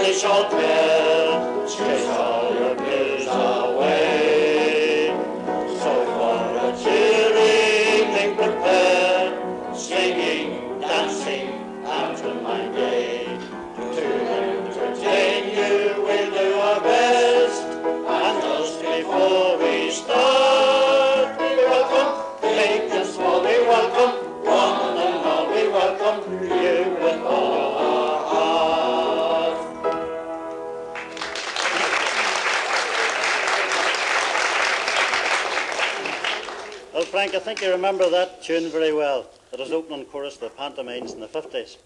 they shall bear, chase all your cares away. So for a cheery evening prepare, singing, dancing, after my day. To entertain you we'll do our best, and just before we start, we welcome, big and small, we welcome, one and all, we welcome you with all our heart. Well, Frank, I think you remember that tune very well. It was opening chorus of the pantomimes in the 50s.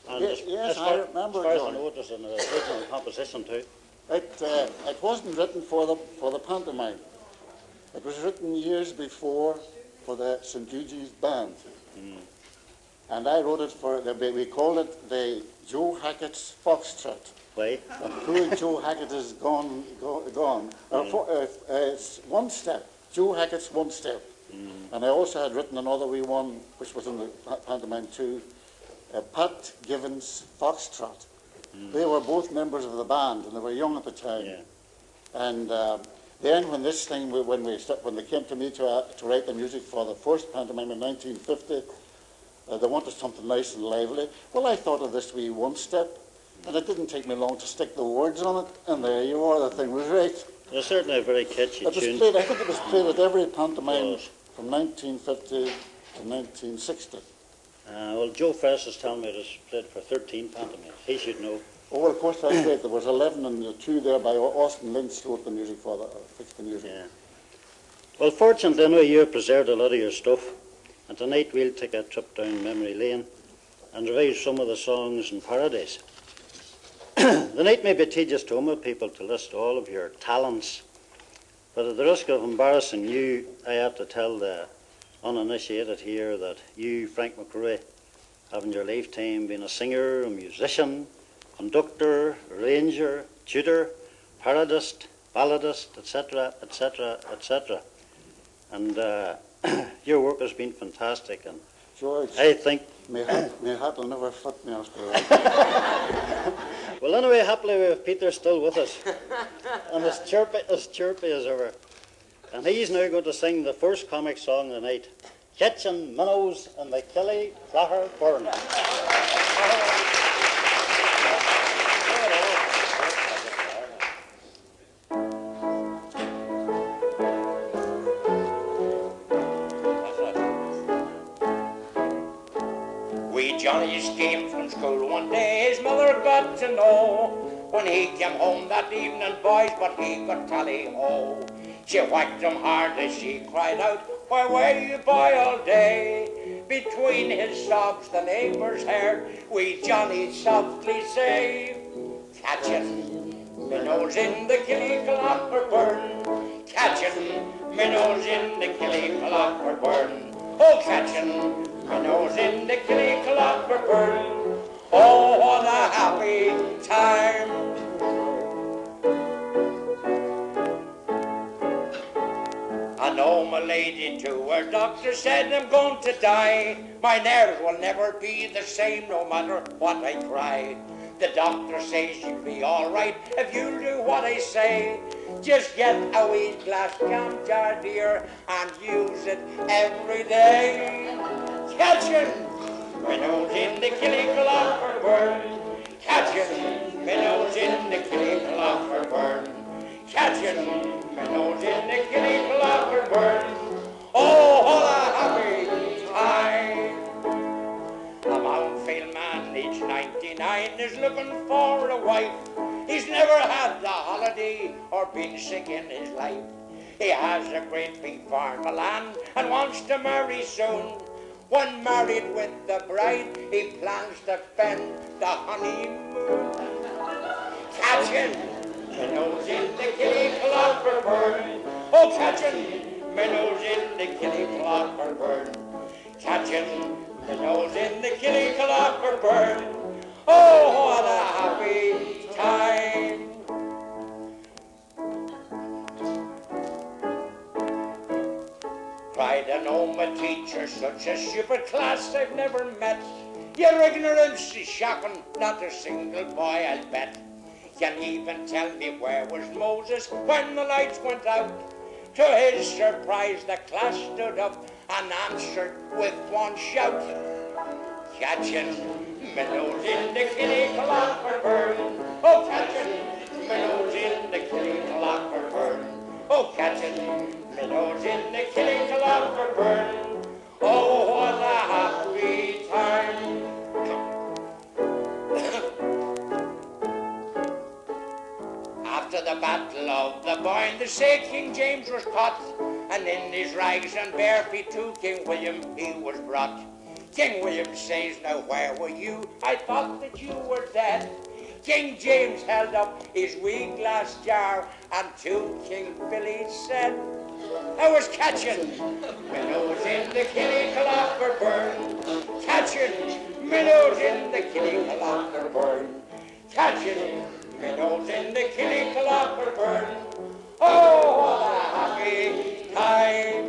And Yes, I remember, as far as I John. know, it was an original composition too. It wasn't written for the pantomime. It was written years before for the St. Eugene's band. And I wrote it for, we called it the Joe Hackett's Foxtrot. Why? And poor Joe Hackett is gone. It's One Step, Joe Hackett's One Step. And I also had written another wee one, which was in the pantomime too, Pat Given's Foxtrot. They were both members of the band, and they were young at the time. Yeah. And then when this thing, when they came to me to write the music for the first pantomime in 1950, they wanted something nice and lively. Well, I thought of this wee One Step, and it didn't take me long to stick the words on it, and there you are, the thing was right. It was certainly a very catchy It was tune. played, I think it was played at every pantomime Was. from 1950 to 1960. Well, Joe Ferris is telling me it was played for 13 pantomimes. He should know. Oh, well, of course, that's great. There was 11 and the 2 there by Austin Lynch wrote the music for the, fixed the music. Yeah. Well, fortunately, I know you have preserved a lot of your stuff, and tonight we'll take a trip down memory lane and revive some of the songs in Paradise. The night may be tedious to Oma people to list all of your talents, but at the risk of embarrassing you, I have to tell the uninitiated here that you, Frank McCrory, have in your lifetime been a singer, a musician, conductor, arranger, tutor, parodist, balladist, etc., etc., etc. And your work has been fantastic, and George, I think... my hat will never fit me after that. Well, anyway, happily we have Peter still with us, and as chirpy as ever. And he's now going to sing the first comic song of the night, Catching Minnows in the Killy Clatter Burn. Wee Johnny's came from school one day, his mother got to know. When he came home that evening, boys, but he got tally-ho. She whacked him hard as she cried out, "Why were you boy all day?" Between his sobs the neighbours heard wee Johnny softly say, "Catching minnows in the Killycalopper burn, catching minnows in the Killycalopper burn, oh, catching minnows in the Killycalopper burn, oh, what a happy time." I know my lady too, her doctor said I'm going to die. My nerves will never be the same no matter what I try. The doctor says she'll be all right if you'll do what I say. Just get a wee glass jam jar, dear, and use it every day. Catching minnows in the Killycalopper burn, catching minnows in the Killycalopper burn, catching minnows in the Killycalopper burn, oh, what a happy time. A Mountfield man, aged 99, is looking for a wife. He's never had a holiday or been sick in his life. He has a great big farm of land and wants to marry soon. When married with the bride, he plans to spend the honeymoon. Catching minnows in the Killycalopper burn, oh, catching minnows in the Killycalopper burn, catching minnows in the Killycalopper burn, oh, what a happy time. Cried an Oma teacher, such a stupid class I've never met. Your ignorance is shocking, not a single boy I'll bet. Can even tell me where was Moses when the lights went out? To his surprise the class stood up and answered with one shout. Catching minnows in the Killyclough oh, catching minnows in the Killyclough oh, catching minnows in the Killyclough oh, what a happy time. After the battle of the Boyne, the said King James was caught, and in his rags and bare feet to King William he was brought. King William says, now where were you? I thought that you were dead. King James held up his wee glass jar, and to King Billy said, I was catching minnows in the Killyclough burn, catching minnows in the Killyclough burn, catching minnows in the Killyclough burn. Oh, what a happy time.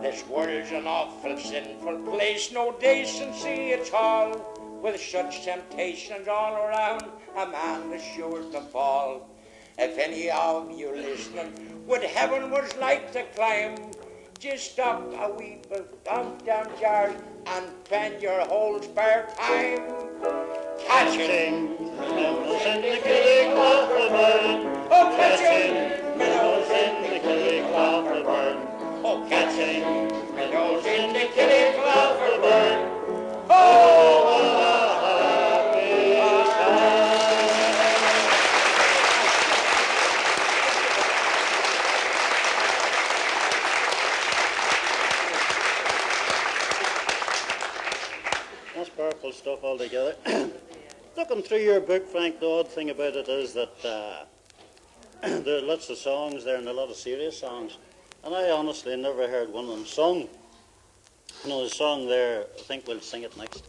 This world's an awful sinful place, no decency at all. With such temptations all around, a man is sure to fall. If any of you listening would heaven was like to climb, just stop a wee bit, dump down jars, and spend your whole spare time catching minnows in the Killyclough burn. Oh, catching minnows in the Killyclough burn. Oh, catching minnows in the Killyclough burn. Oh, what a happy time. That's powerful stuff altogether. Looking through your book, Frank, the odd thing about it is that there are lots of songs there and a lot of serious songs. And I honestly never heard one of them sung. You know, the song there, I think we'll sing it next,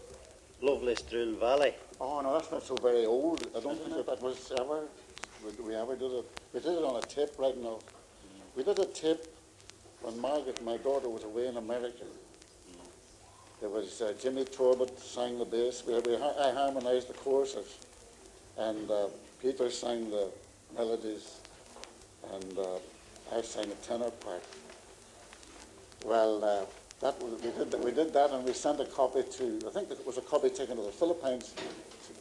Lovely Struil Valley. Oh, no, that's not so very old. I don't think that was ever, we ever did it. We did it on a tape right now. We did a tape when Margaret, my daughter, was away in America. There was Jimmy Torbett sang the bass. I harmonized the choruses, and Peter sang the melodies, and I sang a tenor part. Well, we did that, and we sent a copy to, I think it was a copy taken to the Philippines, to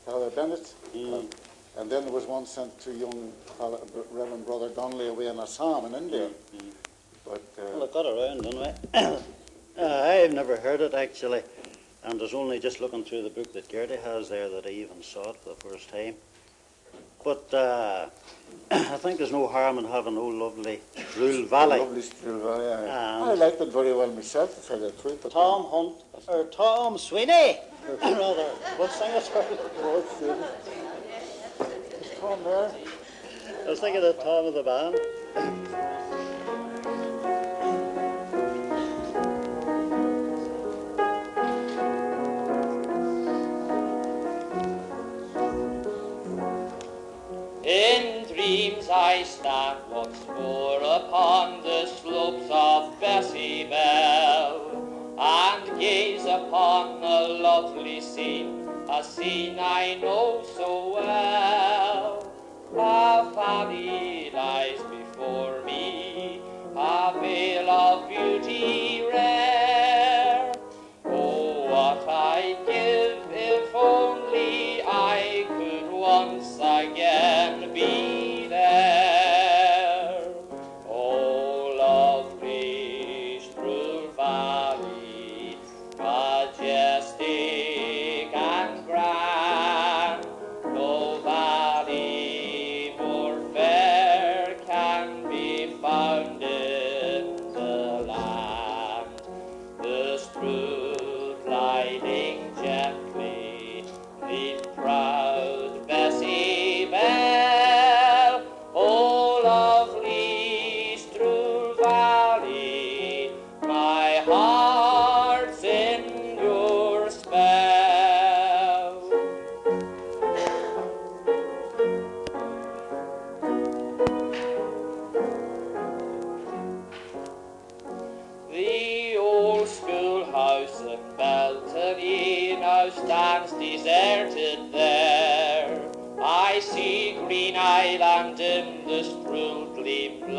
Father Bennett, and then there was one sent to young Reverend Brother Donnelly away in Assam in India. But Well, it got around, didn't it? I've never heard it, actually, and there's only just looking through the book that Gertie has there that I even saw it for the first time. But I think there's no harm in having old lovely Struil Valley. Lovely Struil Valley. I liked it very well myself, to tell you the truth. Tom Hunt, or Tom Sweeney, rather. What's sing it for? Is Tom there? I was thinking of Tom of the band. In dreams I stand once more upon the slopes of Bessie Bell, and gaze upon a lovely scene, a scene I know so well. A valley lies before me, a veil of beauty rare. Oh, what I'd give if only I could once again be there. Oh, lovely Struil Valley, majestic and grand, no valley more fair.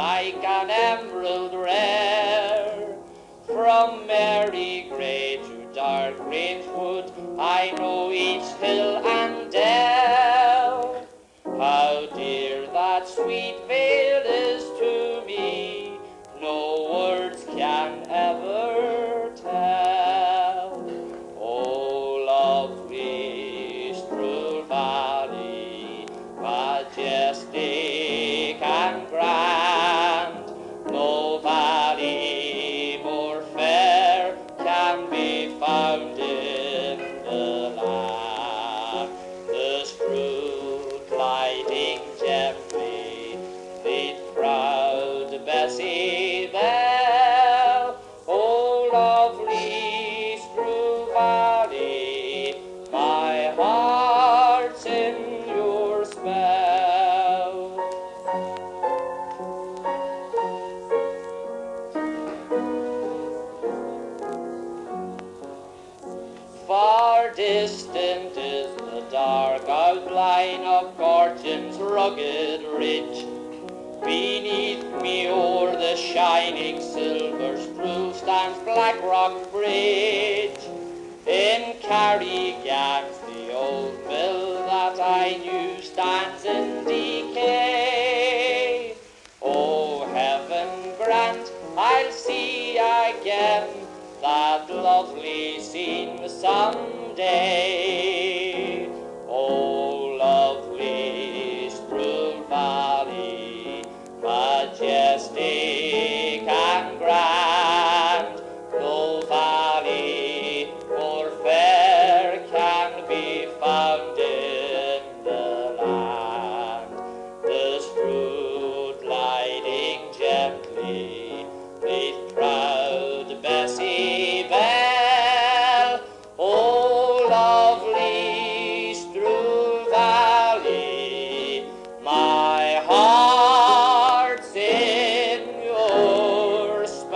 like an emerald rare. From Mary Grey to dark Grangewood, I know each hill and dell. How dear that sweet vale is to me, no words can ever tell. Oh, lovely Stroud Valley, majestic and grand, no valley more fair can be found in the land. The Stroud gliding gently, the proud Bessie Bell. Oh, lovely Stroud Valley, my heart's in your spell. Far distant is the dark outline of Gorton's rugged ridge. Beneath me o'er the shining silver spruce stands Blackrock Bridge. In Carrigan's the old mill that I knew stands in decay. Oh, heaven grant I'll see again that lovely scene someday. Oh, lovely Stroud Valley, majestic and grand, no valley more fair can be found in the land. The Stroud gliding gently, beneath proud Bessie Bell. Oh, lovely Stroud Valley, my heart's in your spell.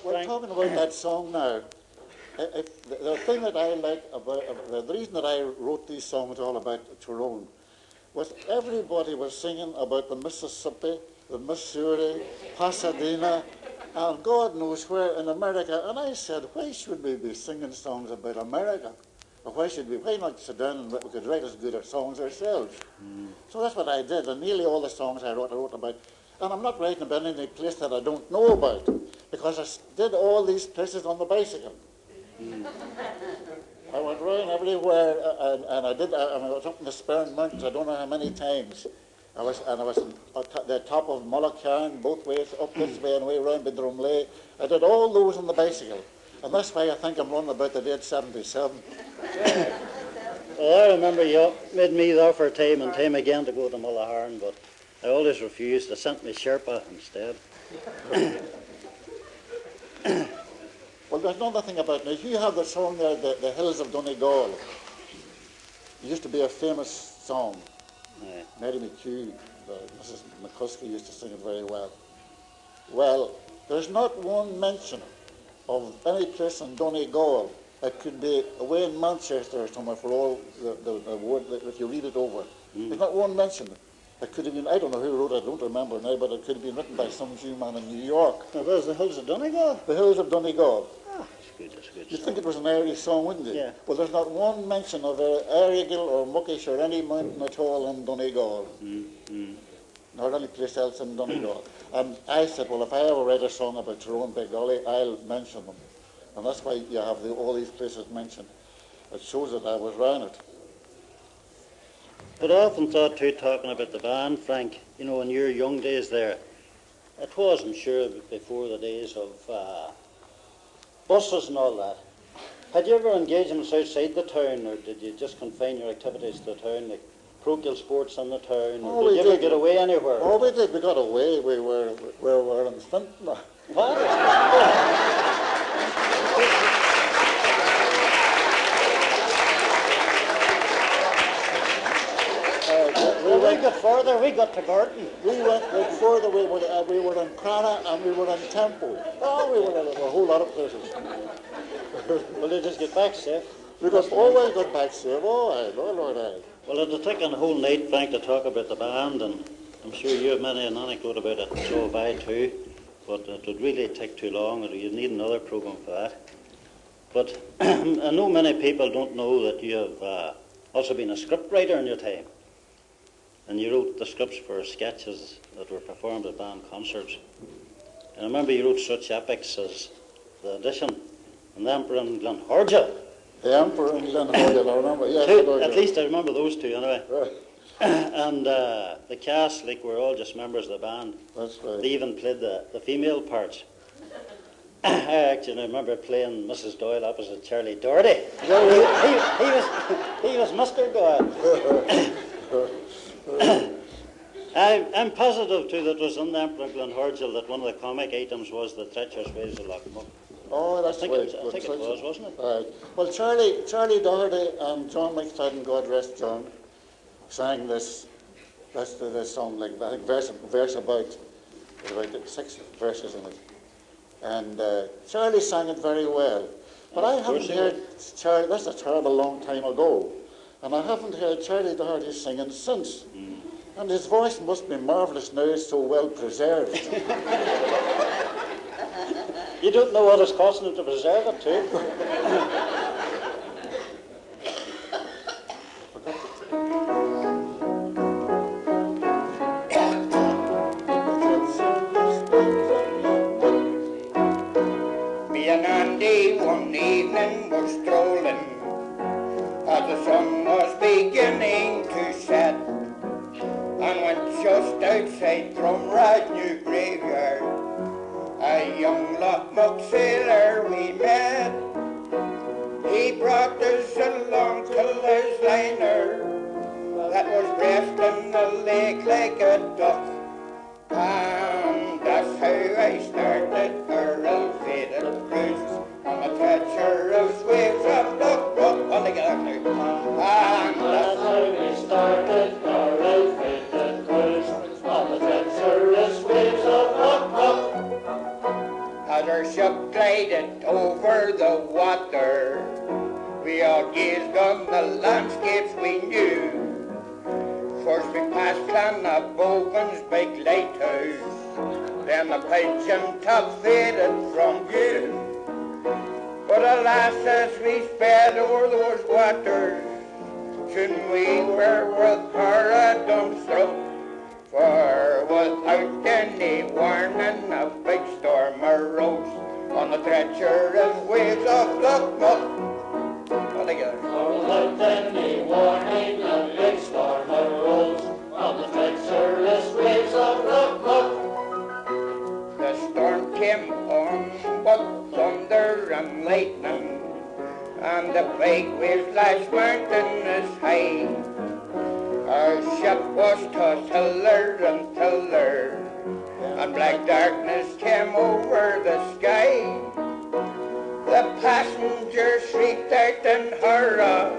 We're talking about that song now. The thing that I like about the reason that I wrote these songs all about Tyrone was everybody was singing about the Mississippi, the Missouri, Pasadena, and God knows where in America. And I said, why should we be singing songs about America? Or why not sit down and we could write as good songs ourselves? So that's what I did, and nearly all the songs I wrote about. And I'm not writing about any place that I don't know about, because I did all these places on the bicycle. I went round everywhere, and I was up in the Spurn Mountains, I don't know how many times. I was at the top of Mullacarn, both ways, up this way and way round by Drumley. I did all those on the bicycle. And that's why I think I'm running about the date 77. Well, I remember you made me there for time and time again to go to Mullaharn, but I always refused. They sent me Sherpa instead. Well, there's another thing about it. You have the song there, the Hills of Donegal. It used to be a famous song. Aye. Mary McHugh, Mrs. McCuskey used to sing it very well. Well, there's not one mention of any place in Donegal. It could be away in Manchester or somewhere for all the word, if you read it over. There's not one mention. It could have been, I don't know who wrote it, I don't remember now, but it could have been written by some Jew man in New York. Now, there's the Hills of Donegal. The Hills of Donegal. Ah, that's good. You'd think it was an Irish song, wouldn't you? Yeah. Well, there's not one mention of Errigal or Muckish or any mountain at all in Donegal. Nor any place else in Donegal. And I said, well, if I ever write a song about Tyrone by golly, I'll mention them. And that's why you have all these places mentioned. It shows that I was round it. But I often thought too, talking about the band, Frank, you know, in your young days there, it wasn't sure before the days of buses and all that. Had you ever engagements outside the town, or did you just confine your activities to the town, like parochial sports in the town, or did you ever get away anywhere? Oh, we did. We got away. We were in Finton. What? we got further, we got to Gorton. We went further. We were in Crory and we were in Temple. Oh, we were in a whole lot of places. Will you just get back safe? We always got back safe. Oh, I know, Lord, I. Well, it'll take a whole night, Frank, to talk about the band, and I'm sure you have many an anecdote about it, and so have I too. But it would really take too long, and you'd need another programme for that. But I know many people don't know that you have also been a script writer in your time. And you wrote the scripts for sketches that were performed at band concerts. And I remember you wrote such epics as The Audition and The Emperor and Glenhorgel. The Emperor and Glenhorgel, I remember. Yes, I do. At least I remember those two anyway. Right. And the cast, like, were all just members of the band. That's right. They even played the female parts. I actually remember playing Mrs. Doyle opposite Charlie Doherty. He was Mr. Doyle. I'm positive too that was in the Emperor Glenhorgel that one of the comic items was the treacherous ways of Loch Muck. Oh, that's I think it was, wasn't it? Right. Well, Charlie Doherty and John McFadden, God rest John, sang this song, like I think verse about 6 verses in it. And Charlie sang it very well. But I haven't heard Charlie, that's a terrible long time ago, and I haven't heard Charlie Doherty singing since. And his voice must be marvellous now, it's so well preserved. You don't know what it's costing him to preserve it too. One evening was strolling as the sun was beginning to set, and went just outside Drumrad New Graveyard. A young Loch Muck sailor we met. He brought us along to his liner that was resting the lake like a duck, and that's how I started our ill-fated cruise on the treacherous waves of Loch Muck. All together now. And that's how we started our ill-fated cruise on the treacherous waves of Loch Muck. As our ship glided over the water, we all gazed on the landscapes we knew. First we passed Clannabogan's big lighthouse, then the pigeon top faded from view. But alas, as we sped over those waters, soon we were with Paradumstruck, for without any warning a big storm arose on the treacherous waves of Loch Muck. All together. Without any warning a big storm arose on the treacherous waves of Loch Muck. The storm came on with thunder and lightning, and the big waves lashed mountainous high. Our ship was tossed tiller and tiller, and black darkness came over the sky. The passengers shrieked out in horror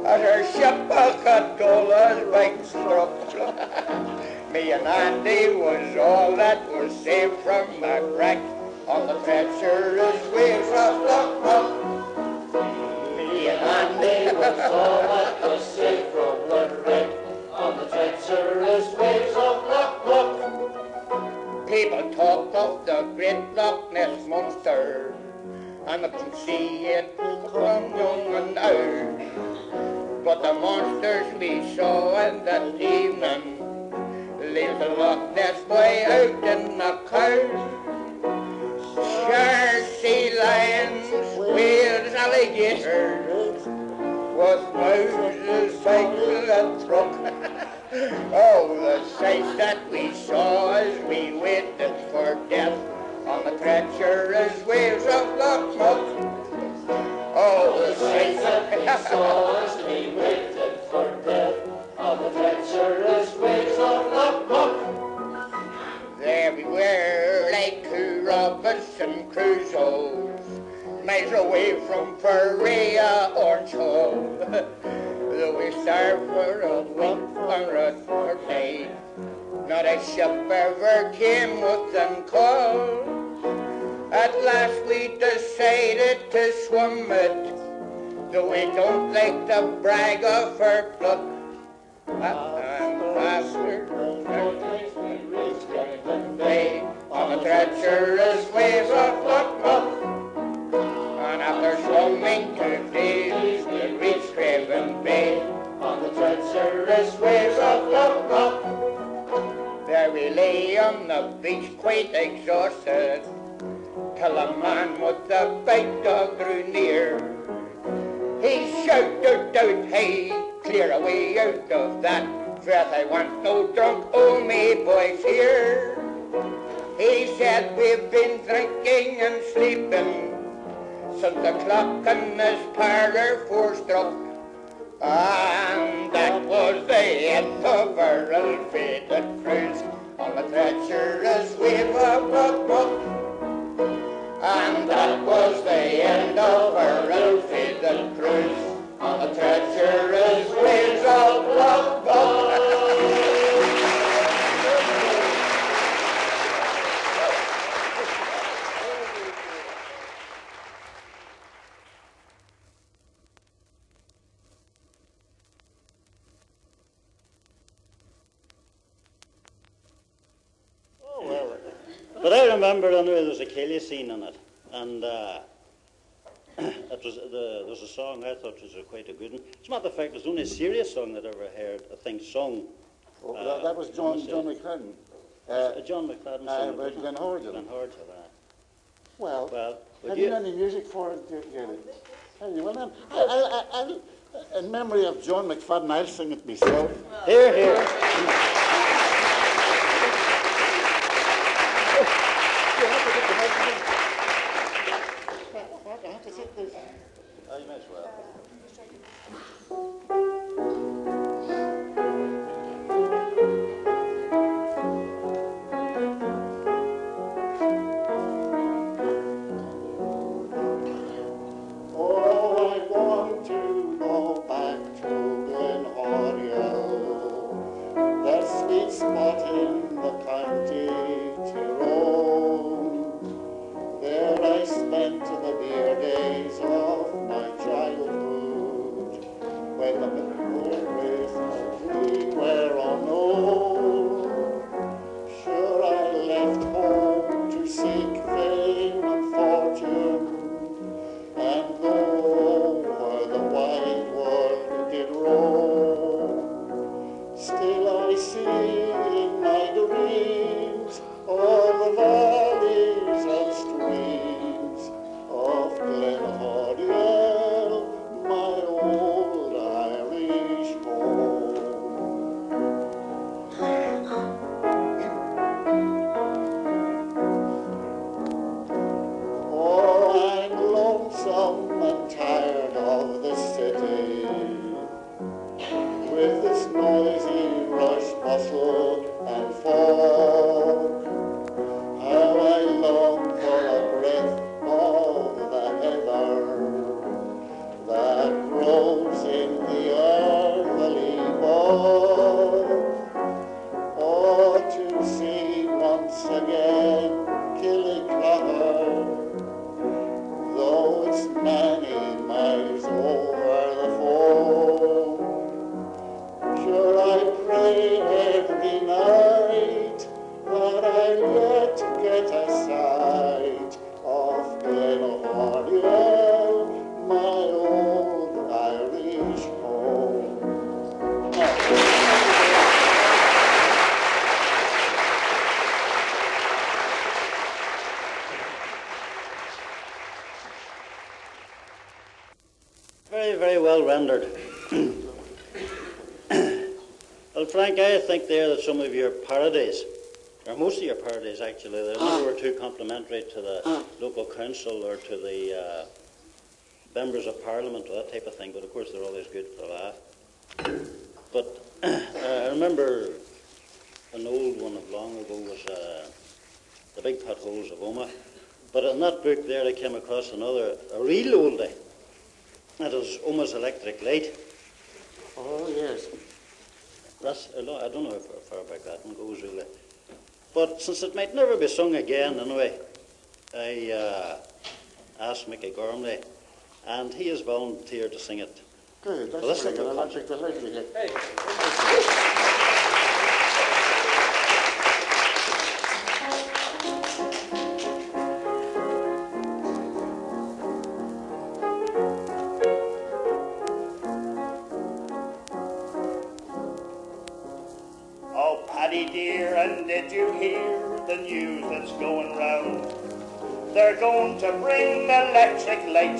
as our ship Alcatola's big struck. Me and Andy was all that was saved from a wreck on the treacherous waves of Loch Muck. Me and Andy was all that was saved from a wreck on the treacherous waves of Loch Muck. People talk of the great Loch Ness monster, and I can see it from young and old. But the monsters we saw in that evening leave the Loch Ness boy out in the cold. Sharks, sea lions, whales, alligators, with noses big and throat. Oh, the sights that we saw as we waited for death on the treacherous waves of Loch Muck. Oh, the sights that we saw as we waited for death on the treacherous waves of Loch Muck. There we were, like two Robinson Crusoes, miles away from Perea or Hull. Though we starved for a week or a ship ever came within call. At last we decided to swim it, though we don't like to brag of our pluck. And after Bay, on the treacherous waves of Loch, and after swimming 2 days, we reached Craven Bay, on the treacherous waves of Loch. There we lay on the beach quite exhausted, till a man with a big dog drew near. He shouted out, "Hey, clear away out of that, for I want no drunk old me boys here." He said, "We've been drinking and sleeping since the clock in this parlour 4 struck." And that was the end of our ill-fated cruise on the treacherous wave of Loch. And that was the end of our ill-fated cruise on the treacherous waves of Loch. But I remember anyway, there was a Kelly scene in it, and there was a song I thought was quite a good one. As a matter of fact, it was the only serious song I'd ever heard, I think, sung. That was John McCladden. John McCladden sung About Glen Horgan. Glen Horgan, Well, would have you- you any music for it, Gary? Hey, well then, I'll, in memory of John McFadden, I'll sing it myself. Here, here. I have to sit this. Oh, you may as well. Oh, I want to go back to Glen Horgan, that sweet spot in the county Tyrone. There I spent the dear days of my childhood, when the memories we were unknown. Sure, I left home to seek fame and fortune, and go over the wide world did roam. Still I see in my dreams all the valleys and streams of Glen Horgan, my old Irish home. Oh, I'm lonesome and tired of the city, with its noisy rush, bustle, and fog. How I long for a breath of the heather that grows in the early bog. Or to see once again Killyclare, though it's many miles over the foam. Sure, I pray every night that I'll yet get a sight of Glen Horgan, my old Irish home. Very, very well rendered. Well, Frank, I think there that some of your parodies, or most of your parodies actually, they never were too complimentary to the local council or to the members of parliament or that type of thing, but of course they're always good for a laugh. But I remember an old one of long ago was The Big Potholes of Omagh. But in that book there I came across another, a real oldie. That was Omagh's Electric Light. Oh, yes. That's, I don't know how far back that one goes really. But since it might never be sung again anyway, I asked Mickey Gormley, and he has volunteered to sing it. Good, that's Well, very good. I'd be delighted to hear. Oh, Paddy dear, and did you hear the news that's going round? They're going to bring electric light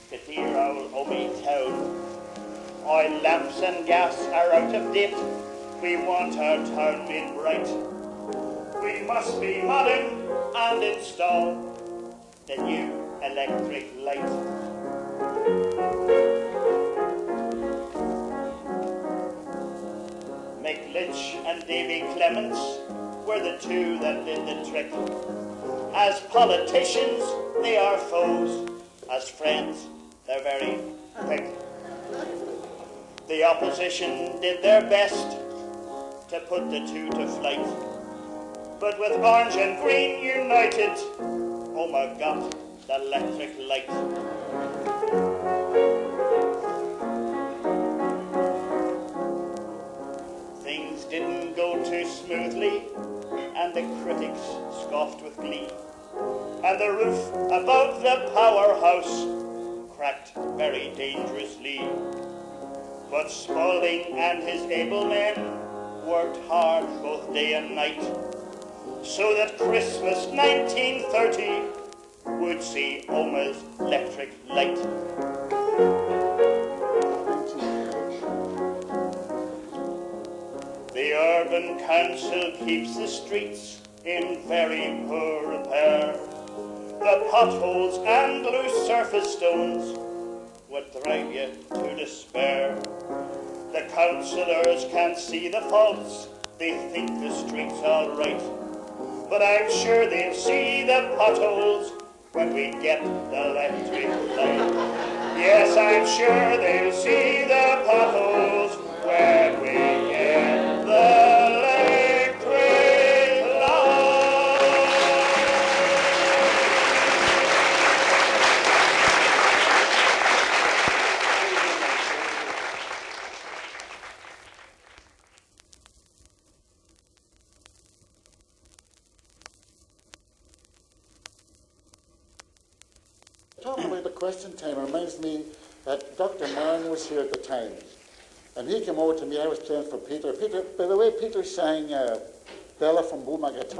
to dear old Omi town. Oil lamps and gas are out of date. We want our town made bright. We must be modern and install the new electric light. Mick Lynch and Davy Clements were the two that did the trick. As politicians, they are foes. As friends, they're very thick. The opposition did their best to put the two to flight. But with Orange and Green united, oh my God, the electric light. Things didn't go too smoothly, and the critics scoffed with glee. And the roof above the powerhouse cracked very dangerously. But Spaulding and his able men worked hard both day and night, so that Christmas 1930 would see Oma's electric light. The urban council keeps the streets in very poor repair. The potholes and loose surface stones would drive you to despair. The councillors can't see the faults, they think the street's all right. But I'm sure they'll see the potholes when we get the electric light. Yes, I'm sure they'll see the potholes when we get the electric light. Talking about the question time reminds me that Dr. Mann was here at the time. And he came over to me, I was playing for Peter. Peter, by the way, Peter sang Bella from Beaumont. That's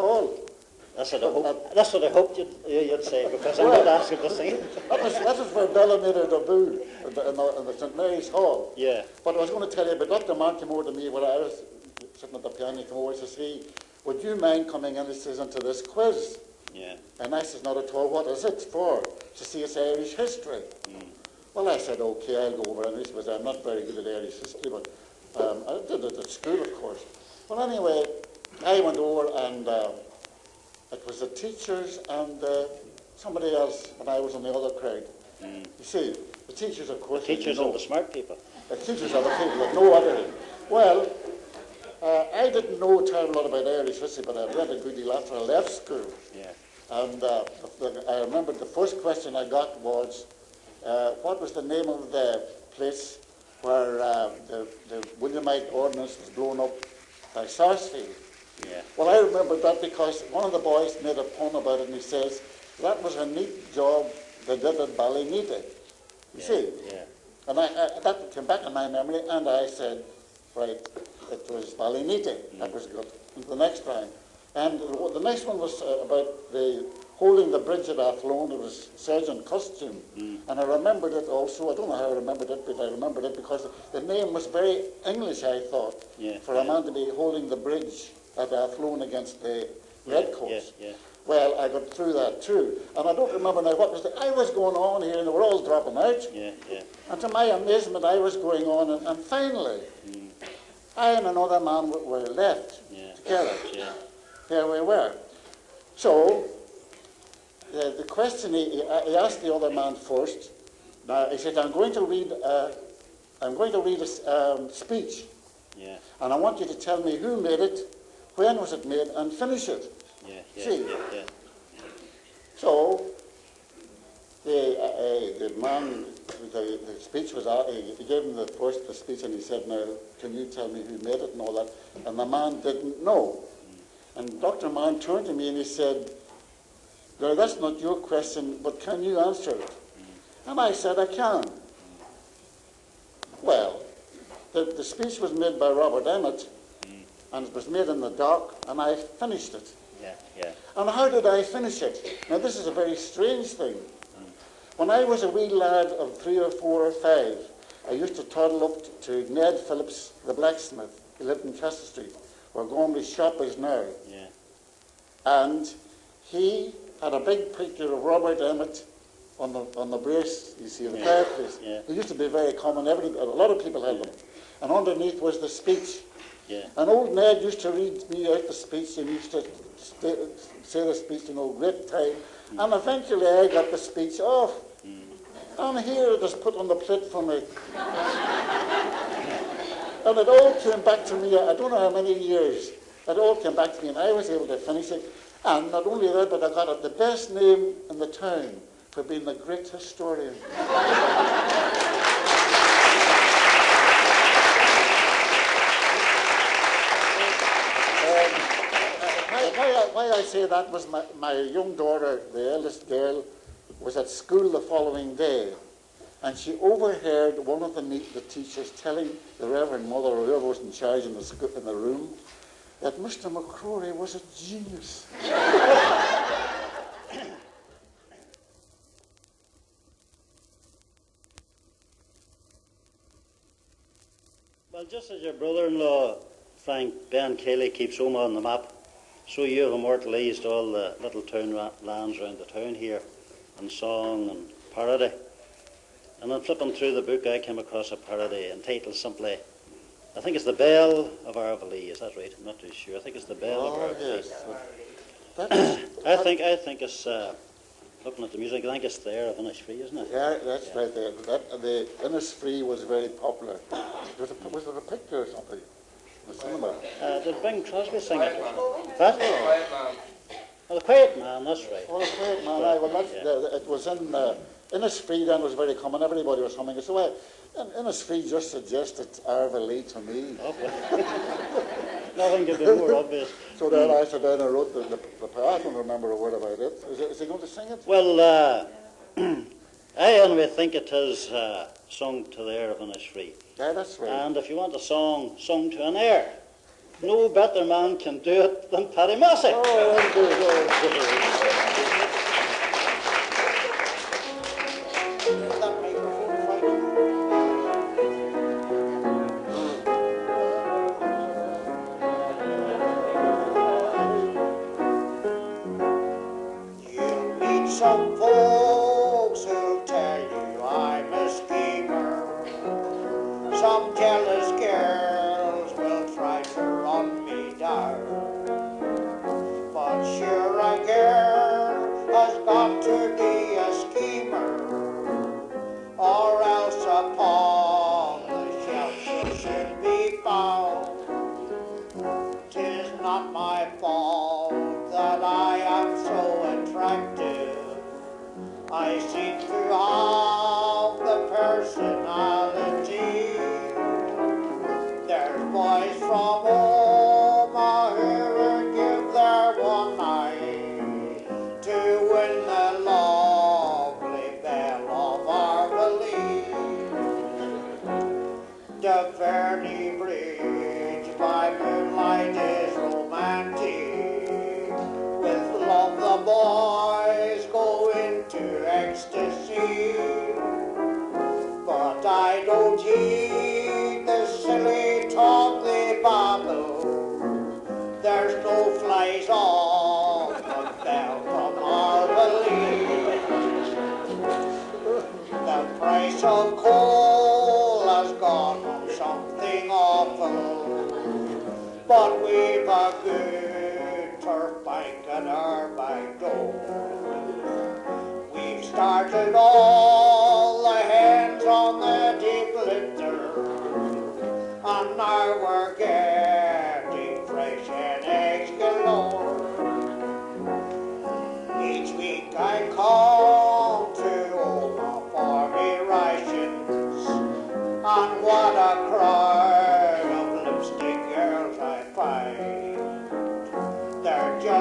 what I hoped you'd say, because I'm not asking to sing it. That was where Bella made her debut in the St. Mary's Hall. Yeah. But I was going to tell you, but Dr. Mann came over to me when I was sitting at the piano, he came over and says, "Hey, would you mind coming in," he says, "into this quiz?" Yeah. And I says, "Not at all. What is it for?" To see it's Irish history. Well, I said, "Okay, I'll go over." And he says, "I'm not very good at Irish history, but I did it at school, of course." Well, anyway, I went over and it was the teachers and somebody else, and I was on the other crowd. You see, the teachers, of course. Teachers are the smart people. The teachers are the people that know everything. Well, I didn't know a terrible lot about Irish history, but I read a good deal after I left school. Yeah. And I remember the first question I got was, what was the name of the place where the Williamite ordnance was blown up by Sarsfield? Yeah. Well, I remember that because one of the boys made a pun about it, and he says, that was a neat job they did at Ballyneety. You see? Yeah. And that came back in my memory, and I said, right, it was Ballyneety. That was good. And the next time. And the next one was about the holding the bridge at Athlone. It was sergeant costume. And I remembered it also. I don't know how I remembered it, but I remembered it because the name was very English, I thought, for a man to be holding the bridge at Athlone against the Redcoats. Yeah. Well, I got through that too. And I don't remember now what was I was going on here, and they were all dropping out. Yeah. And to my amazement, I was going on, and finally, I and another man were left together. Yeah. Here we were. So, the question he asked the other man first. Now he said, "I'm going to read a speech, Yeah. and I want you to tell me who made it, when was it made, and finish it. See? Yeah. So the man, the speech was out, he gave him the speech, and he said, now, can you tell me who made it and all that? And the man didn't know. And Dr. Mann turned to me and he said, now, that's not your question, but can you answer it? And I said, I can. Well, the speech was made by Robert Emmett, and it was made in the dark, and I finished it. Yeah. And how did I finish it? Now, this is a very strange thing. When I was a wee lad of 3 or 4 or 5, I used to toddle up to Ned Phillips, the blacksmith. He lived in Castle Street, where Gormley's shop is now. Yeah. And he had a big picture of Robert Emmett on the brace, you see, the fireplace. Yeah. It used to be very common. A lot of people had them. And underneath was the speech. Yeah. And old Ned used to read me out the speech, and used to say the speech, great time. And eventually I got the speech off. And here it is put on the plate for me. And it all came back to me, I don't know how many years. It all came back to me, and I was able to finish it. And not only that, but I got it the best name in the town for being the great historian. Why I say that was my young daughter, the eldest girl, was at school the following day, and she overheard one of the teachers telling the Reverend Mother, or whoever was in charge in the room, that Mr. McCrory was a genius. Well, just as your brother-in-law, Frank Ben Cayley, keeps home on the map, so you have immortalised all the little town lands around the town here, and song and parody. And then flipping through the book, I came across a parody entitled simply, I think it's The Bell of Arvalee. Is that right? I'm not too sure. I think it's The Bell of Arvalee. Yes. I think it's looking at the music. I think it's there of Innisfree, isn't it? Yeah, that's right there. The Innisfree was very popular. Was it a picture or something? The cinema. Did Bing Crosby sing it? What? Oh, The Quiet Man, that's right. Oh, The Quiet Man, it was in Innisfree then was very common. Everybody was humming it. So Innisfree just suggested Arvalee to me. Oh, well. Nothing could be more obvious. So then I sat down and wrote the I don't remember a word about it. Is he going to sing it? Well, I anyway think it is sung to the air of Innisfree. Yeah, that's right. And if you want a song sung to an air, no better man can do it than Paddy Massey. Oh, very good. That microphone You'll meet some folks who'll tell you I'm a schemer. Some jealous girls will try to run me down. But sure, a girl has got to be a schemer, or else upon the shelf she should be found. 'Tis not my fault that I am so attractive. I seem to have the personality. There's boys from home who would give their one eye to win the lovely Belle of Arvalee. The Verney Bridge by moonlight is romantic. With love the boys go into ecstasy. But I don't heed the silly talk they babble. There's no flies on the Belle from Arvalee. The price of coal has gone on something awful, but we've a good turf bank at our back door. We've started all the hens on the deep litter, and now we're getting fresh and eggs.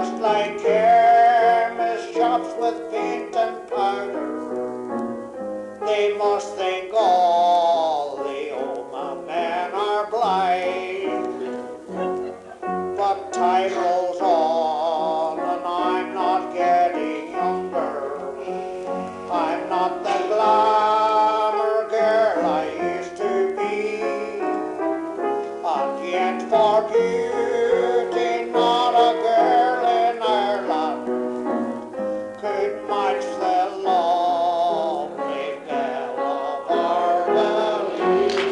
just like chemist shops with paint and powder. They must think all the old men are blind. But time rolls on and I'm not getting younger. I'm not the glamour girl I used to be. And yet for beauty not a girl in Ireland could match the lovely belle of our valley.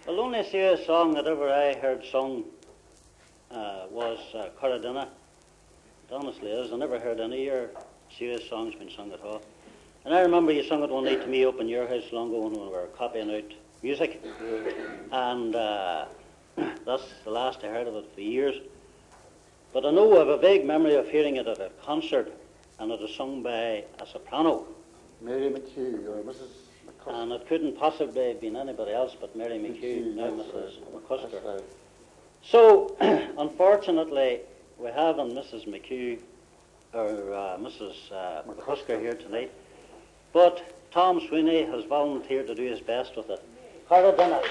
The only serious song that ever I heard sung was Corradina. It honestly is. I never heard any of your serious songs being sung at all. And I remember you sung it one night to me up in your house long ago when we were copying out music. And that's the last I heard of it for years. But I know I have a vague memory of hearing it at a concert, and it was sung by a soprano. Mary McHugh or Mrs. McCusker. And it couldn't possibly have been anybody else but Mary McHugh, now Mrs. McCusker. That's right. So, unfortunately, we have on Mrs. McHugh, or Mrs. McCusker here tonight, but Tom Sweeney has volunteered to do his best with it. Corradina.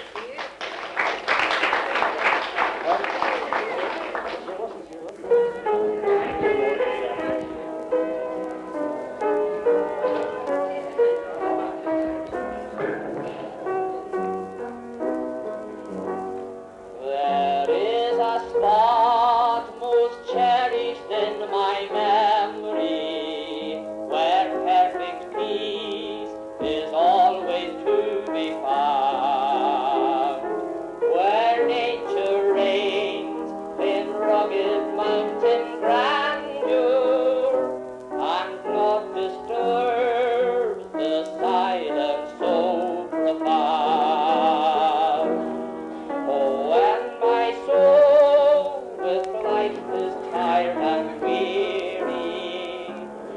There is a spot most cherished in my memory, where perfect peace is always to be found, where nature reigns in rugged mountain grandeur, and not disturbs the silence so profound. Oh, when my soul with life is tired and weary,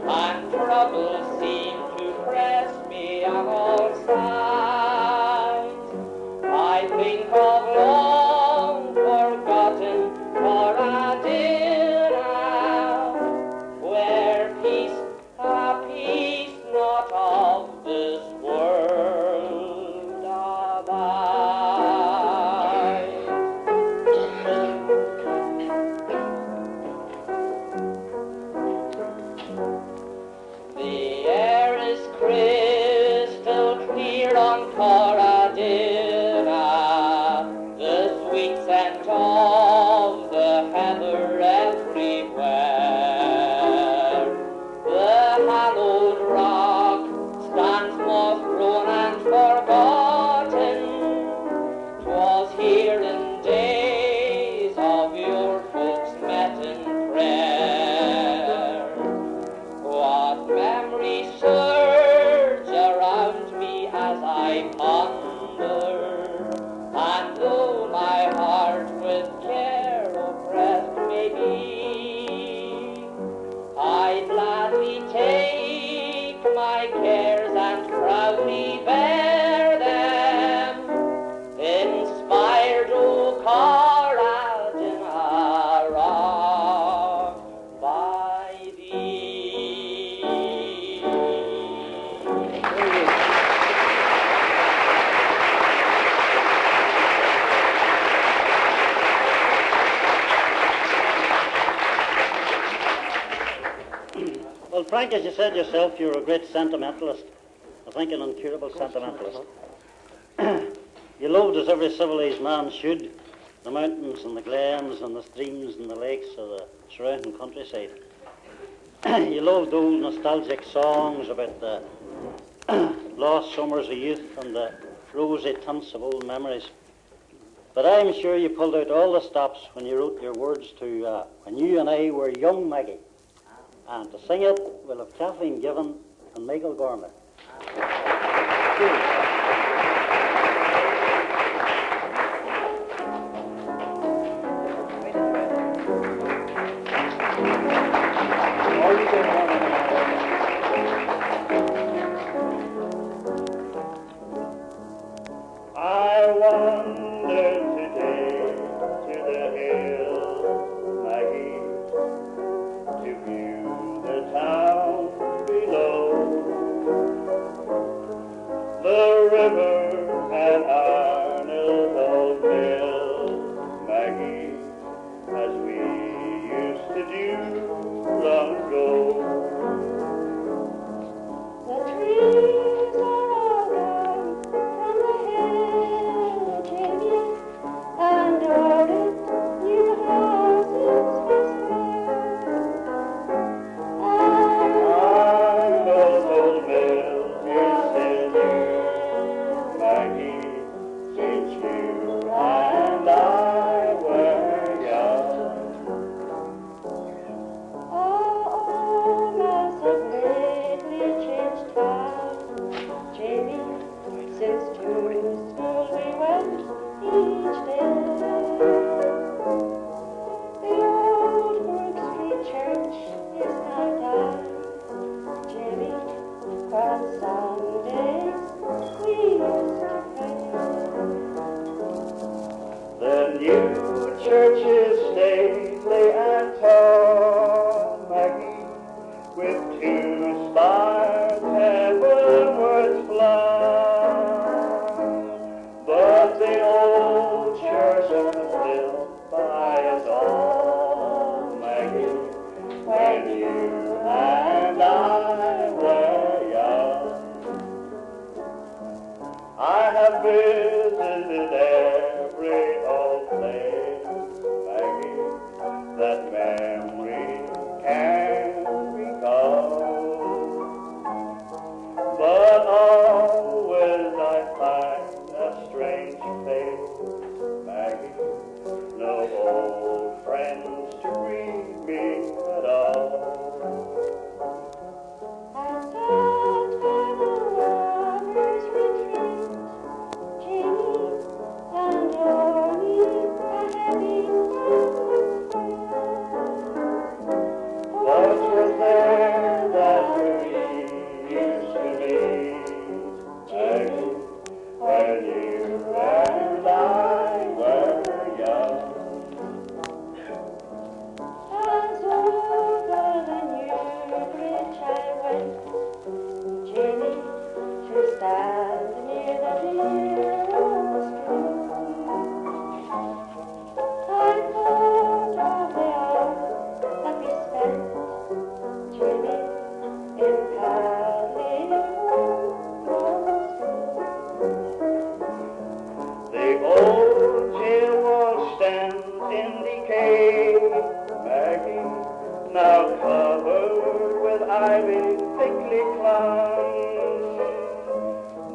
and troubles seem to press me on all sides, I think of long forgotten Corradina, where peace, a peace not of this world abides. The air is crystal clear on Corradina, the sweet scent of the heather everywhere. The hallowed rock stands moss-grown and forgotten. 'Twas here in days of your folks met in prayer. What memories surge around me as I ponder, and though my heart with care oppressed may be, I'd gladly take my cares and proudly bear them, inspired, O Corradina, rock by thee. Well, Frank, as you said yourself, you're a great sentimentalist. I think an incurable sentimentalist. You loved, as every civilized man should, the mountains and the glens and the streams and the lakes of the surrounding countryside. You loved old nostalgic songs about the lost summers of youth and the rosy tints of old memories. But I'm sure you pulled out all the stops when you wrote your words to When You and I Were Young, Maggie. And to sing it, we'll have Kathleen Given and Michael Gormley. church is stately and tall, Maggie, with two spires heavenwards fly. But the old church was built by us all, Maggie, when you and I were young. I have visited every old place, Maggie, that memory can recall. But always I find a strange face, Maggie, no old friends to greet me at all. And out where the waters retreat, Jenny and Rory are having What was there that we used to meet, Maggie, when you and I were young? As over the new bridge I went, Jenny, to stand near the dear old stream. I thought of the hours that we spent, Jenny, in paddling across The old jail wall stands in decay, Maggie, now covered with ivy thickly clung.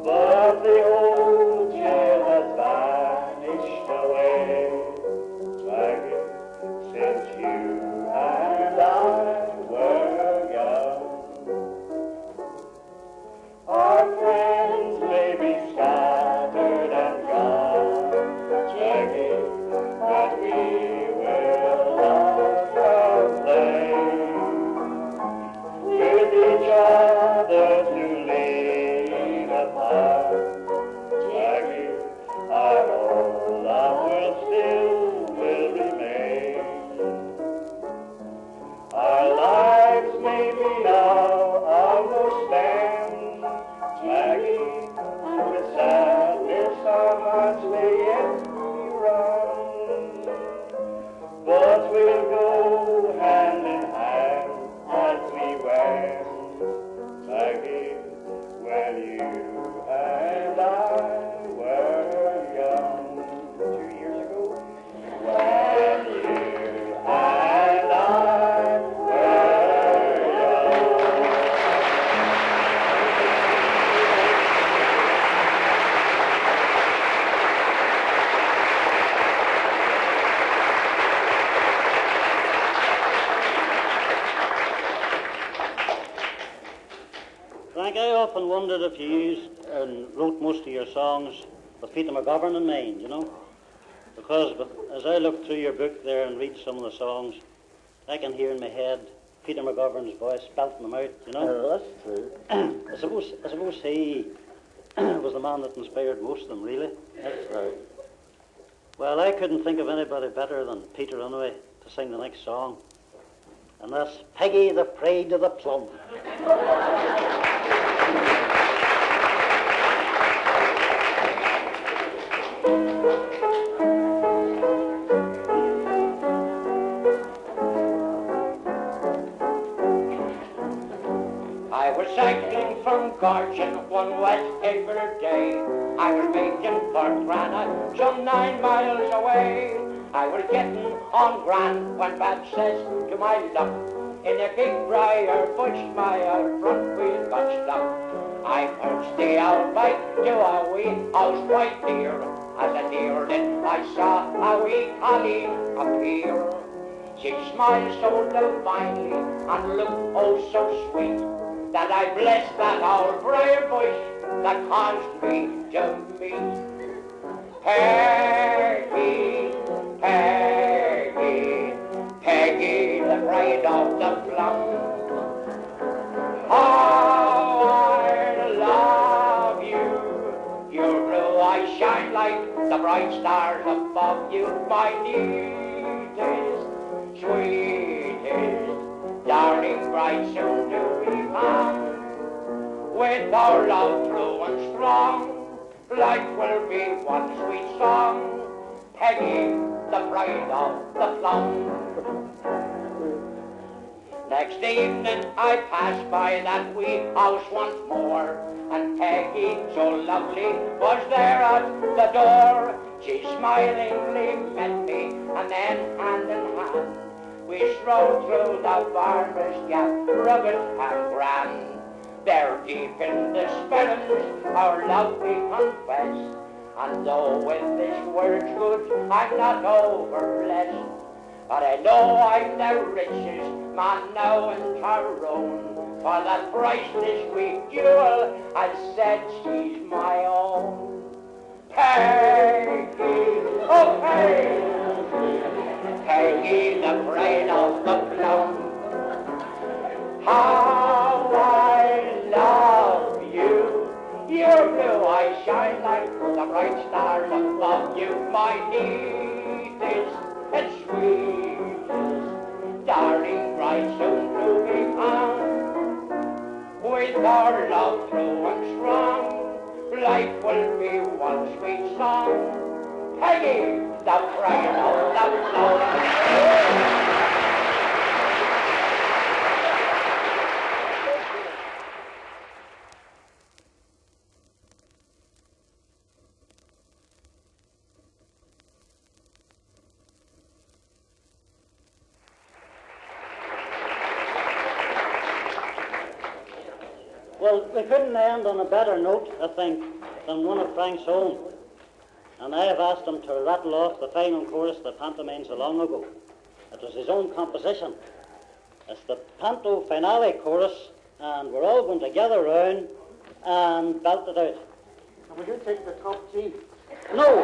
But the old jail has vanished away, Maggie, since you and I were young. Our friends may be scattered and gone, Maggie, but we will not complain. With each other to lean apart, Maggie, our old love will still remain. Our lives may be now almost spent, Maggie, and with sadness our hearts may yet be wrung. But we'll go hand in hand as we went, Maggie, when you and I were young. 2 years ago, when you and I were young. Frank, I often wondered if you used and wrote most of your songs with Peter McGovern in mind, you know? Because as I look through your book there and read some of the songs, I can hear in my head Peter McGovern's voice belting them out, you know? That's true. I suppose he was the man that inspired most of them, really. That's right. Well, I couldn't think of anybody better than Peter anyway to sing the next song. And that's Peggy the Pride of the Plum. I was cycling from Gorgon one wet April day. I was making for Granada, some 9 miles away. I was getting on grand when Bab says to my luck, in a big briar bush my front wheel got stuck. I perched the old bike to a wee house white deer. As I neared it, I saw a wee colleen appear. She smiled so divinely and looked oh so sweet, that I blessed that old briar bush that caused me to meet. Peggy, Peggy, Peggy, the bride of the plum. How I love you, your blue eyes shine like the bright stars above. you, my neatest, sweetest, darling, bright, soon to be found. With our love true and strong, life will be one sweet song. Peggy, the bride of the plum. Next evening I passed by that wee house once more, and Peggy, so lovely, was there at the door. She smilingly met me, and then hand in hand we strolled through the farmer's gap, rugged and grand. There deep in the spellings our love we confess, and though with this word's good I'm not over blessed, but I know I'm the richest man now in Tyrone, for that priceless wee jewel I said she's my own. Peggy, oh Peggy, Peggy, the bride of the plum. How I love you, your blue eyes shine like the bright stars above you, my neatest and sweetest, darling, bright, soon to be found. With our love true and strong, life will be one sweet song. Peggy, the bride of the plum. Well, we couldn't end on a better note, I think, than one of Frank's own. And I have asked him to rattle off the final chorus of the pantomime so long ago. It was his own composition. It's the panto finale chorus, and we're all going to gather round and belt it out. And will you take the top G? No!